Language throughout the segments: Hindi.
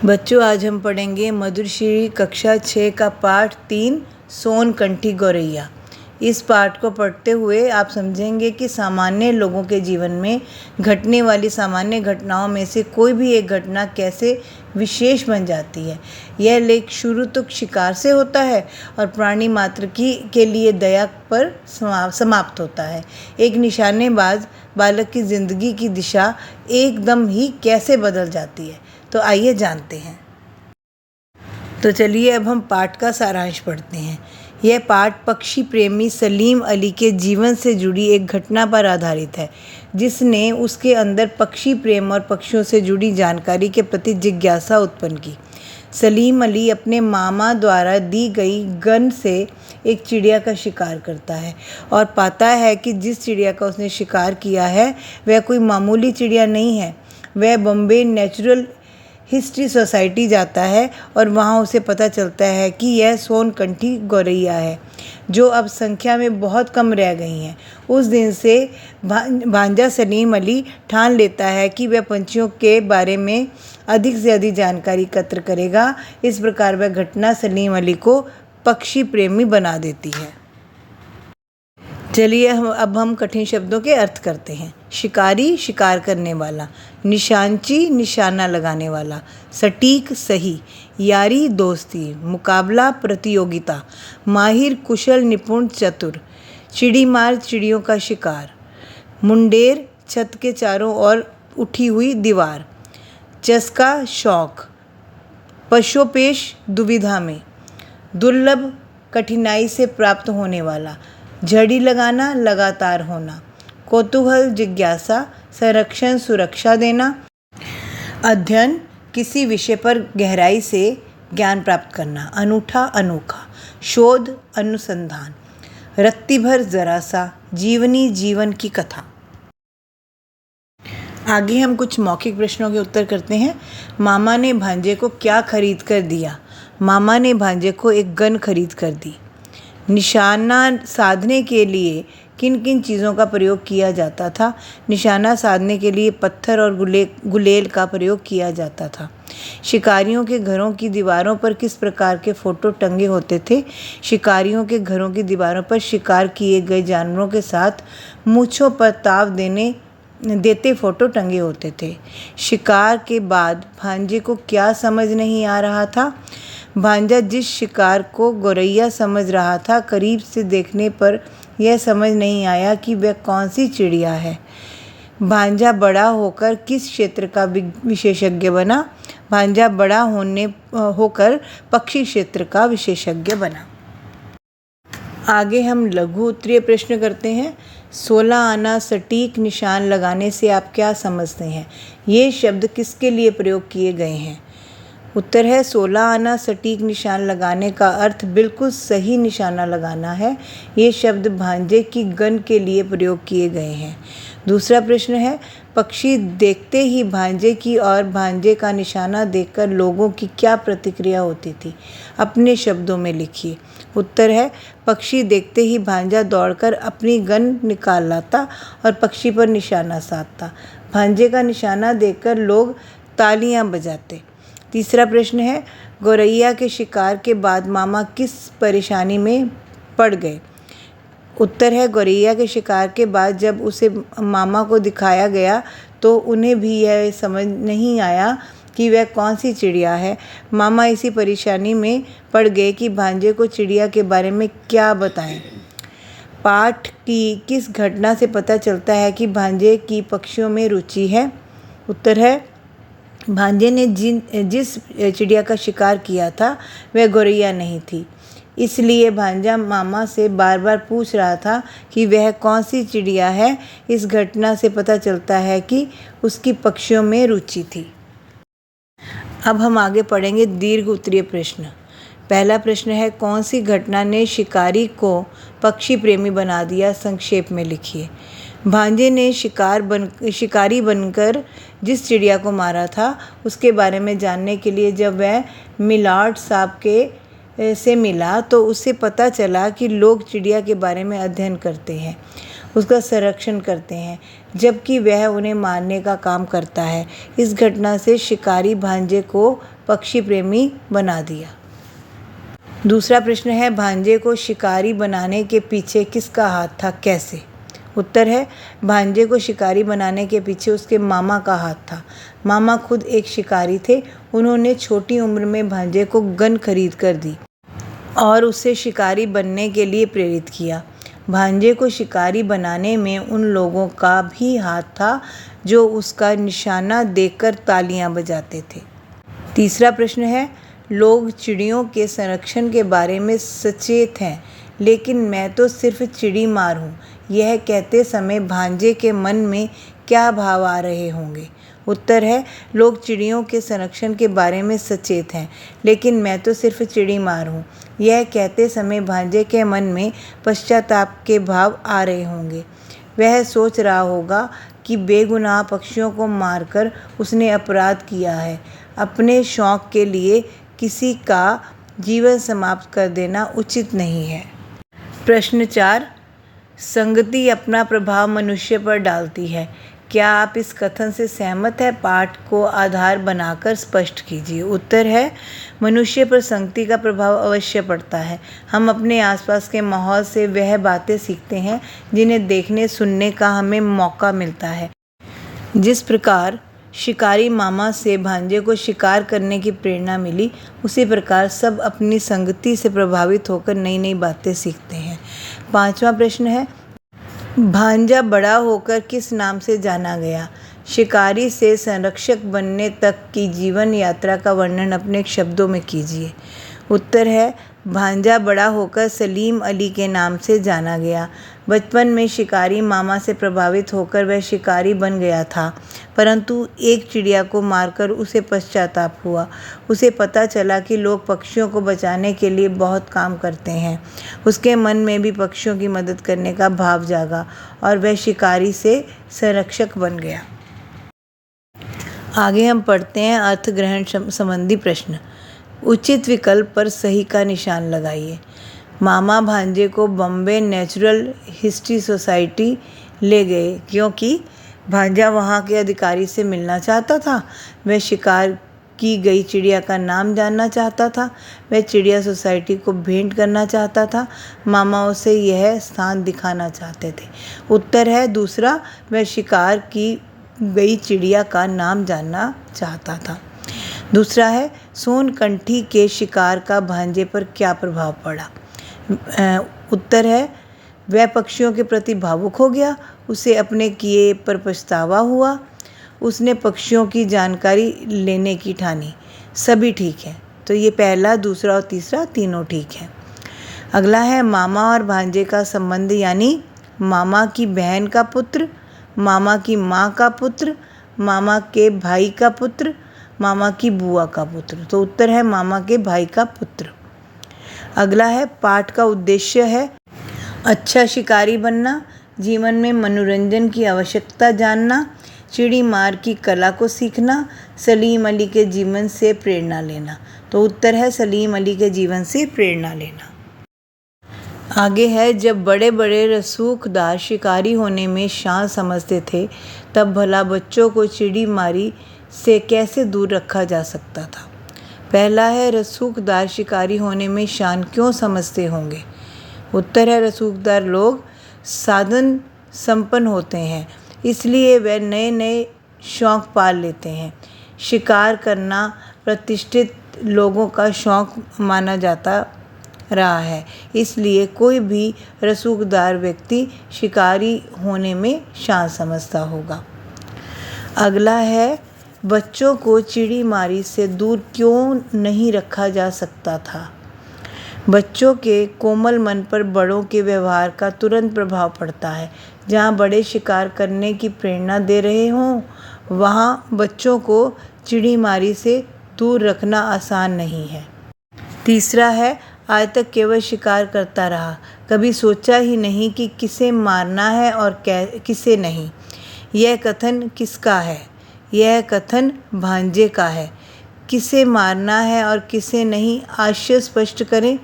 बच्चों, आज हम पढ़ेंगे मधुश्री कक्षा 6 का पाठ 3 सोनकंठी गौरैया। इस पाठ को पढ़ते हुए आप समझेंगे कि सामान्य लोगों के जीवन में घटने वाली सामान्य घटनाओं में से कोई भी एक घटना कैसे विशेष बन जाती है। यह लेख शुरू तो शिकार से होता है और प्राणी मात्र के लिए दया पर समाप्त होता है। एक निशानेबाज बालक की ज़िंदगी की दिशा एकदम ही कैसे बदल जाती है, तो आइए जानते हैं। तो चलिए अब हम पाठ का सारांश पढ़ते हैं। यह पाठ पक्षी प्रेमी सलीम अली के जीवन से जुड़ी एक घटना पर आधारित है, जिसने उसके अंदर पक्षी प्रेम और पक्षियों से जुड़ी जानकारी के प्रति जिज्ञासा उत्पन्न की। सलीम अली अपने मामा द्वारा दी गई गन से एक चिड़िया का शिकार करता है और पाता है कि जिस चिड़िया का उसने शिकार किया है वह कोई मामूली चिड़िया नहीं है। वह बॉम्बे नेचुरल हिस्ट्री सोसाइटी जाता है और वहाँ उसे पता चलता है कि यह सोनकंठी गौरैया है, जो अब संख्या में बहुत कम रह गई हैं। उस दिन से भांजा सलीम अली ठान लेता है कि वह पंछियों के बारे में अधिक से अधिक जानकारी एकत्र करेगा। इस प्रकार वह घटना सलीम अली को पक्षी प्रेमी बना देती है। चलिए अब हम कठिन शब्दों के अर्थ करते हैं। शिकारी शिकार करने वाला, निशानची निशाना लगाने वाला, सटीक सही, यारी दोस्ती, मुकाबला प्रतियोगिता, माहिर कुशल निपुण चतुर, चिड़ीमार चिड़ियों का शिकार, मुंडेर छत के चारों ओर उठी हुई दीवार, चस्का शौक, पशोपेश दुविधा में, दुर्लभ कठिनाई से प्राप्त होने वाला, झड़ी लगाना लगातार होना, कौतूहल जिज्ञासा, संरक्षण सुरक्षा देना, अध्ययन किसी विषय पर गहराई से ज्ञान प्राप्त करना, अनूठा अनोखा, शोध अनुसंधान, रत्ती भर जरा सा, जीवनी जीवन की कथा। आगे हम कुछ मौखिक प्रश्नों के उत्तर करते हैं। मामा ने भांजे को क्या खरीद कर दिया? मामा ने भांजे को एक गन खरीद कर दी। निशाना साधने के लिए किन किन चीज़ों का प्रयोग किया जाता था? निशाना साधने के लिए पत्थर और गुलेल का प्रयोग किया जाता था। शिकारियों के घरों की दीवारों पर किस प्रकार के फ़ोटो टंगे होते थे? शिकारियों के घरों की दीवारों पर शिकार किए गए जानवरों के साथ मूँछों पर ताव देते फ़ोटो टंगे होते थे। शिकार के बाद भांजे को क्या समझ नहीं आ रहा था? भांजा जिस शिकार को गौरैया समझ रहा था, करीब से देखने पर यह समझ नहीं आया कि वह कौन सी चिड़िया है। भांजा बड़ा होकर किस क्षेत्र का विशेषज्ञ बना? भांजा बड़ा होकर पक्षी क्षेत्र का विशेषज्ञ बना। आगे हम लघु उत्तरीय प्रश्न करते हैं। 16 आना सटीक निशान लगाने से आप क्या समझते हैं? ये शब्द किसके लिए प्रयोग किए गए हैं? उत्तर है 16 आना सटीक निशान लगाने का अर्थ बिल्कुल सही निशाना लगाना है। ये शब्द भांजे की गन के लिए प्रयोग किए गए हैं। दूसरा प्रश्न है, पक्षी देखते ही भांजे की और भांजे का निशाना देखकर लोगों की क्या प्रतिक्रिया होती थी? अपने शब्दों में लिखिए। उत्तर है, पक्षी देखते ही भांजा दौड़कर अपनी गन निकाल लाता और पक्षी पर निशाना साधता। भांजे का निशाना देखकर लोग तालियां बजाते। तीसरा प्रश्न है, गौरैया के शिकार के बाद मामा किस परेशानी में पड़ गए? उत्तर है, गौरैया के शिकार के बाद जब उसे मामा को दिखाया गया तो उन्हें भी यह समझ नहीं आया कि वह कौन सी चिड़िया है। मामा इसी परेशानी में पड़ गए कि भांजे को चिड़िया के बारे में क्या बताएं। पाठ की किस घटना से पता चलता है कि भांजे की पक्षियों में रुचि है? उत्तर है, भांजे ने जिस चिड़िया का शिकार किया था वह गौरैया नहीं थी, इसलिए भांजा मामा से बार बार पूछ रहा था कि वह कौन सी चिड़िया है। इस घटना से पता चलता है कि उसकी पक्षियों में रुचि थी। अब हम आगे पढ़ेंगे दीर्घ उत्तरीय प्रश्न। पहला प्रश्न है, कौन सी घटना ने शिकारी को पक्षी प्रेमी बना दिया? संक्षेप में लिखिए। भांजे ने शिकारी बनकर जिस चिड़िया को मारा था उसके बारे में जानने के लिए जब वह मिलार्ड साहब से मिला तो उसे पता चला कि लोग चिड़िया के बारे में अध्ययन करते हैं। उसका संरक्षण करते हैं, जबकि वह उन्हें मारने का काम करता है। इस घटना से शिकारी भांजे को पक्षी प्रेमी बना दिया। दूसरा प्रश्न है, भांजे को शिकारी बनाने के पीछे किसका हाथ था, कैसे? उत्तर है, भांजे को शिकारी बनाने के पीछे उसके मामा का हाथ था। मामा खुद एक शिकारी थे। उन्होंने छोटी उम्र में भांजे को गन खरीद कर दी और उसे शिकारी बनने के लिए प्रेरित किया। भांजे को शिकारी बनाने में उन लोगों का भी हाथ था जो उसका निशाना देखकर तालियां बजाते थे। तीसरा प्रश्न है, लोग चिड़ियों के संरक्षण के बारे में सचेत हैं, लेकिन मैं तो सिर्फ चिड़ी मार हूँ। यह कहते समय भांजे के मन में क्या भाव आ रहे होंगे? उत्तर है, लोग चिड़ियों के संरक्षण के बारे में सचेत हैं, लेकिन मैं तो सिर्फ चिड़ी मार हूँ। यह कहते समय भांजे के मन में पश्चाताप के भाव आ रहे होंगे। वह सोच रहा होगा कि बेगुनाह पक्षियों को मारकर उसने अपराध किया है। अपने शौक के लिए किसी का जीवन समाप्त कर देना उचित नहीं है। प्रश्न 4, संगति अपना प्रभाव मनुष्य पर डालती है। क्या आप इस कथन से सहमत हैं? पाठ को आधार बनाकर स्पष्ट कीजिए। उत्तर है, मनुष्य पर संगति का प्रभाव अवश्य पड़ता है। हम अपने आसपास के माहौल से वह बातें सीखते हैं जिन्हें देखने सुनने का हमें मौका मिलता है। जिस प्रकार शिकारी मामा से भांजे को शिकार करने की प्रेरणा मिली, उसी प्रकार सब अपनी संगति से प्रभावित होकर नई नई बातें सीखते हैं। 5वां प्रश्न है, भांजा बड़ा होकर किस नाम से जाना गया? शिकारी से संरक्षक बनने तक की जीवन यात्रा का वर्णन अपने शब्दों में कीजिए। उत्तर है, भांजा बड़ा होकर सलीम अली के नाम से जाना गया। बचपन में शिकारी मामा से प्रभावित होकर वह शिकारी बन गया था, परंतु एक चिड़िया को मारकर उसे पश्चाताप हुआ। उसे पता चला कि लोग पक्षियों को बचाने के लिए बहुत काम करते हैं। उसके मन में भी पक्षियों की मदद करने का भाव जागा और वह शिकारी से संरक्षक बन गया। आगे हम पढ़ते हैं अर्थग्रहण संबंधी प्रश्न। उचित विकल्प पर सही का निशान लगाइए। मामा भांजे को बॉम्बे नेचुरल हिस्ट्री सोसाइटी ले गए क्योंकि भांजा वहाँ के अधिकारी से मिलना चाहता था। वह शिकार की गई चिड़िया का नाम जानना चाहता था। वह चिड़िया सोसाइटी को भेंट करना चाहता था। मामा उसे यह स्थान दिखाना चाहते थे। उत्तर है दूसरा, वह शिकार की गई चिड़िया का नाम जानना चाहता था। दूसरा है, सोनकंठी के शिकार का भांजे पर क्या प्रभाव पड़ा? उत्तर है, वह पक्षियों के प्रति भावुक हो गया। उसे अपने किए पर पछतावा हुआ। उसने पक्षियों की जानकारी लेने की ठानी। सभी ठीक है। तो ये पहला, दूसरा और तीसरा तीनों ठीक है। अगला है, मामा और भांजे का संबंध, यानी मामा की बहन का पुत्र, मामा की माँ का पुत्र, मामा के भाई का पुत्र, मामा की बुआ का पुत्र। तो उत्तर है मामा के भाई का पुत्र। अगला है, पाठ का उद्देश्य है अच्छा शिकारी बनना, जीवन में मनोरंजन की आवश्यकता जानना, चिड़ी मार की कला को सीखना, सलीम अली के जीवन से प्रेरणा लेना। तो उत्तर है सलीम अली के जीवन से प्रेरणा लेना। आगे है, जब बड़े बड़े रसूखदार शिकारी होने में शान समझते थे, तब भला बच्चों को चिड़ी मारी से कैसे दूर रखा जा सकता था? पहला है, रसूखदार शिकारी होने में शान क्यों समझते होंगे? उत्तर है, रसूखदार लोग साधन संपन्न होते हैं, इसलिए वे नए नए शौक़ पाल लेते हैं। शिकार करना प्रतिष्ठित लोगों का शौक़ माना जाता रहा है, इसलिए कोई भी रसूखदार व्यक्ति शिकारी होने में शान समझता होगा। अगला है, बच्चों को चिड़ी मारी से दूर क्यों नहीं रखा जा सकता था? बच्चों के कोमल मन पर बड़ों के व्यवहार का तुरंत प्रभाव पड़ता है। जहाँ बड़े शिकार करने की प्रेरणा दे रहे हों, वहाँ बच्चों को चिड़ी मारी से दूर रखना आसान नहीं है। तीसरा है, आज तक केवल शिकार करता रहा, कभी सोचा ही नहीं कि किसे मारना है और किसे नहीं। यह कथन किसका है? यह कथन भांजे का है। किसे मारना है और किसे नहीं, आशय स्पष्ट करें।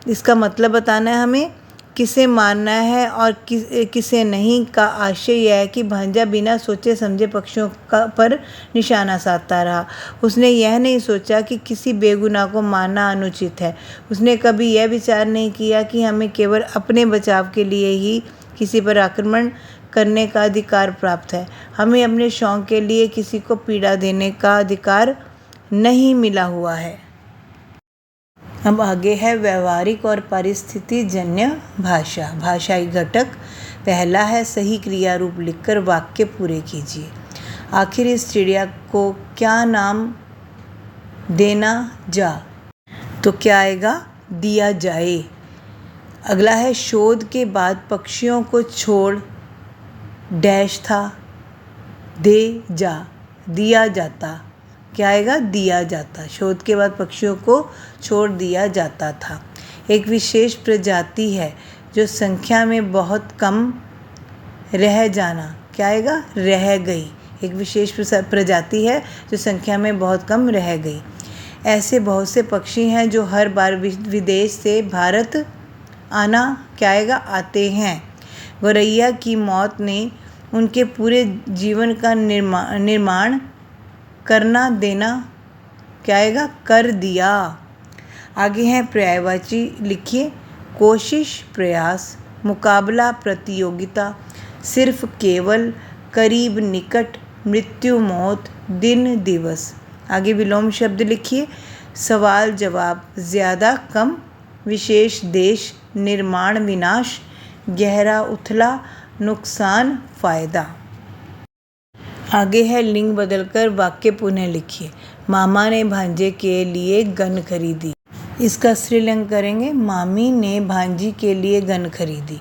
इसका मतलब बताना है हमें। किसे मारना है और किसे नहीं का आशय यह है कि भांजा बिना सोचे समझे पक्षियों पर निशाना साधता रहा। उसने यह नहीं सोचा कि किसी बेगुनाह को मारना अनुचित है। उसने कभी यह विचार नहीं किया कि हमें केवल अपने बचाव के लिए ही किसी पर आक्रमण करने का अधिकार प्राप्त है। हमें अपने शौक के लिए किसी को पीड़ा देने का अधिकार नहीं मिला हुआ है। अब आगे है व्यवहारिक और परिस्थिति जन्य भाषा। भाषाई घटक पहला है सही क्रिया रूप लिखकर वाक्य पूरे कीजिए। आखिर इस चिड़िया को क्या नाम देना जा, तो क्या आएगा, दिया जाए। अगला है शोध के बाद पक्षियों को छोड़ डैश था, दे जा, दिया जाता। क्या आएगा, दिया जाता। शोध के बाद पक्षियों को छोड़ दिया जाता था। एक विशेष प्रजाति है जो संख्या में बहुत कम रह जाना। क्या आएगा, रह गई। एक विशेष प्रजाति है जो संख्या में बहुत कम रह गई। ऐसे बहुत से पक्षी हैं जो हर बार विदेश से भारत आना, क्या आएगा, आते हैं। गौरैया की मौत ने उनके पूरे जीवन का निर्माण करना देना, क्या आएगा, कर दिया। आगे है पर्यायवाची लिखिए। कोशिश, प्रयास, मुकाबला, प्रतियोगिता, सिर्फ, केवल, करीब, निकट, मृत्यु, मौत, दिन, दिवस। आगे विलोम शब्द लिखिए। सवाल जवाब, ज़्यादा, कम, विशेष, देश, निर्माण, विनाश, गहरा, उथला, नुकसान, फ़ायदा। आगे है लिंग बदलकर वाक्य पुनः लिखिए। मामा ने भांजे के लिए गन खरीदी। इसका स्त्रीलिंग करेंगे, मामी ने भांजी के लिए गन खरीदी।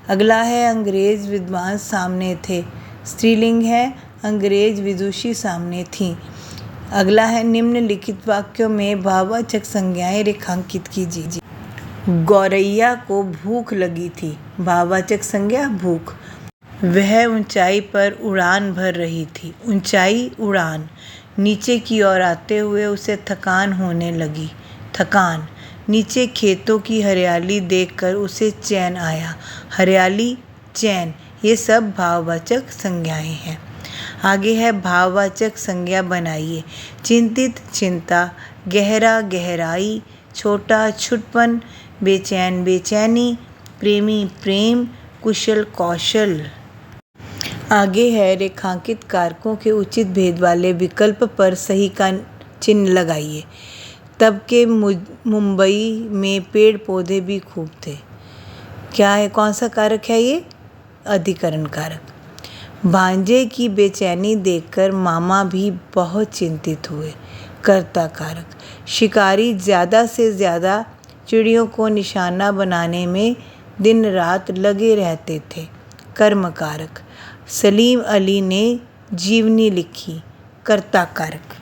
अगला है अंग्रेज विद्वान सामने थे। स्त्रीलिंग है, अंग्रेज विदुषी सामने थीं। अगला है निम्नलिखित वाक्यों में भाववाचक संज्ञाएं रेखांकित कीजिए। गौरैया को भूख लगी थी। भाववाचक संज्ञा भूख। वह ऊंचाई पर उड़ान भर रही थी। ऊंचाई, उड़ान। नीचे की ओर आते हुए उसे थकान होने लगी। थकान। नीचे खेतों की हरियाली देखकर उसे चैन आया। हरियाली, चैन, ये सब भाववाचक संज्ञाएं हैं। आगे है भाववाचक संज्ञा बनाइए। चिंतित, चिंता, गहरा, गहराई, छोटा, छुटपन, बेचैन, बेचैनी, प्रेमी, प्रेम, कुशल, कौशल। आगे है रेखांकित कारकों के उचित भेद वाले विकल्प पर सही का चिन्ह लगाइए। तब के मुंबई में पेड़ पौधे भी खूब थे। क्या है, कौन सा कारक है ये, अधिकरण कारक। भांजे की बेचैनी देखकर मामा भी बहुत चिंतित हुए। कर्ता कारक। शिकारी ज़्यादा से ज़्यादा चिड़ियों को निशाना बनाने में दिन रात लगे रहते थे। कर्म कारक। सलीम अली ने जीवनी लिखी। कर्ता कारक।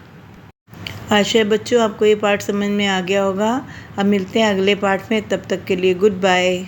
आशा है बच्चों आपको ये पाठ समझ में आ गया होगा। अब मिलते हैं अगले पाठ में, तब तक के लिए गुड बाय।